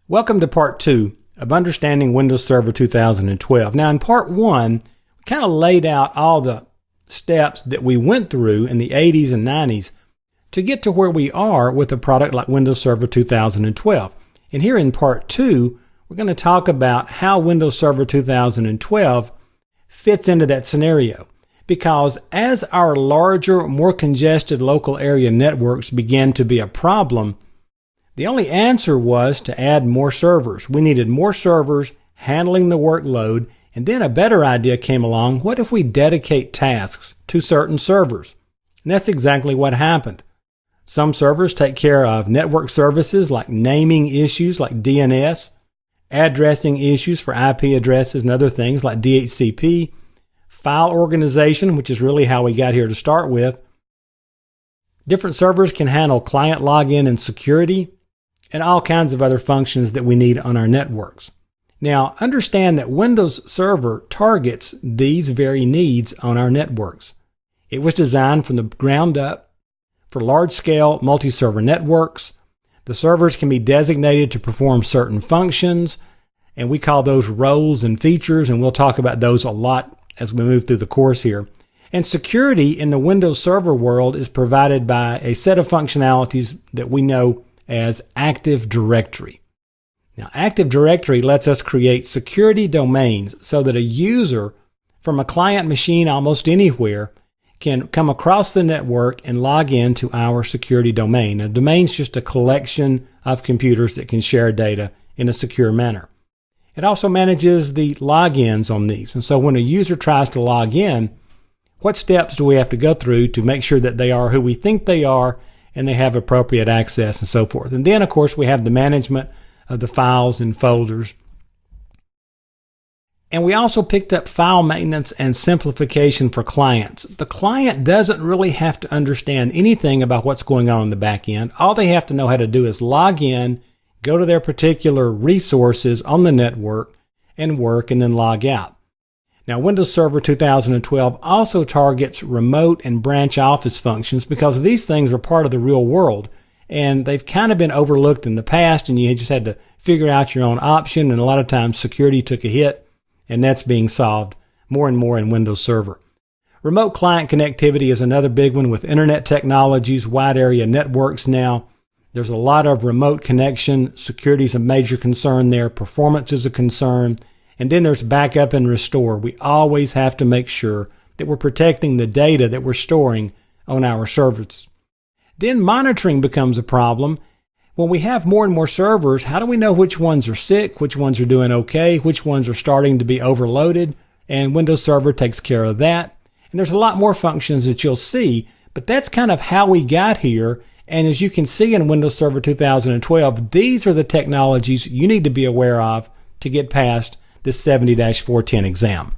Welcome to part 2 of Understanding Windows Server 2012. Now in part 1, we kind of laid out all the steps that we went through in the 80s and 90s to get to where we are with a product like Windows Server 2012. And here in part 2, we're going to talk about how Windows Server 2012 fits into that scenario. Because as our larger, more congested local area networks began to be a problem, the only answer was to add more servers. We needed more servers handling the workload, and then a better idea came along. What if we dedicate tasks to certain servers? And that's exactly what happened. Some servers take care of network services like naming issues like DNS, addressing issues for IP addresses and other things like DHCP, file organization, which is really how we got here to start with. Different servers can handle client login and security, and all kinds of other functions that we need on our networks. Now, understand that Windows Server targets these very needs on our networks. It was designed from the ground up for large-scale multi-server networks. The servers can be designated to perform certain functions, and we call those roles and features, and we'll talk about those a lot as we move through the course here. And security in the Windows Server world is provided by a set of functionalities that we know as Active Directory. Now, Active Directory lets us create security domains so that a user from a client machine almost anywhere can come across the network and log in to our security domain. A domain is just a collection of computers that can share data in a secure manner. It also manages the logins on these. And so when a user tries to log in, what steps do we have to go through to make sure that they are who we think they are and they have appropriate access and so forth? And then, of course, we have the management of the files and folders. And we also picked up file maintenance and simplification for clients. The client doesn't really have to understand anything about what's going on in the back end. All they have to know how to do is log in, go to their particular resources on the network, and work, and then log out. Now, Windows Server 2012 also targets remote and branch office functions because these things are part of the real world, and they've kind of been overlooked in the past, and you just had to figure out your own option, and a lot of times security took a hit, and that's being solved more and more in Windows Server. Remote client connectivity is another big one with internet technologies, wide area networks now. There's a lot of remote connection. Security is a major concern there. Performance is a concern. And then there's backup and restore. We always have to make sure that we're protecting the data that we're storing on our servers. Then monitoring becomes a problem. When we have more and more servers, how do we know which ones are sick, which ones are doing okay, which ones are starting to be overloaded? And Windows Server takes care of that. And there's a lot more functions that you'll see, but that's kind of how we got here. And as you can see in Windows Server 2012, these are the technologies you need to be aware of to get past this 70-410 exam.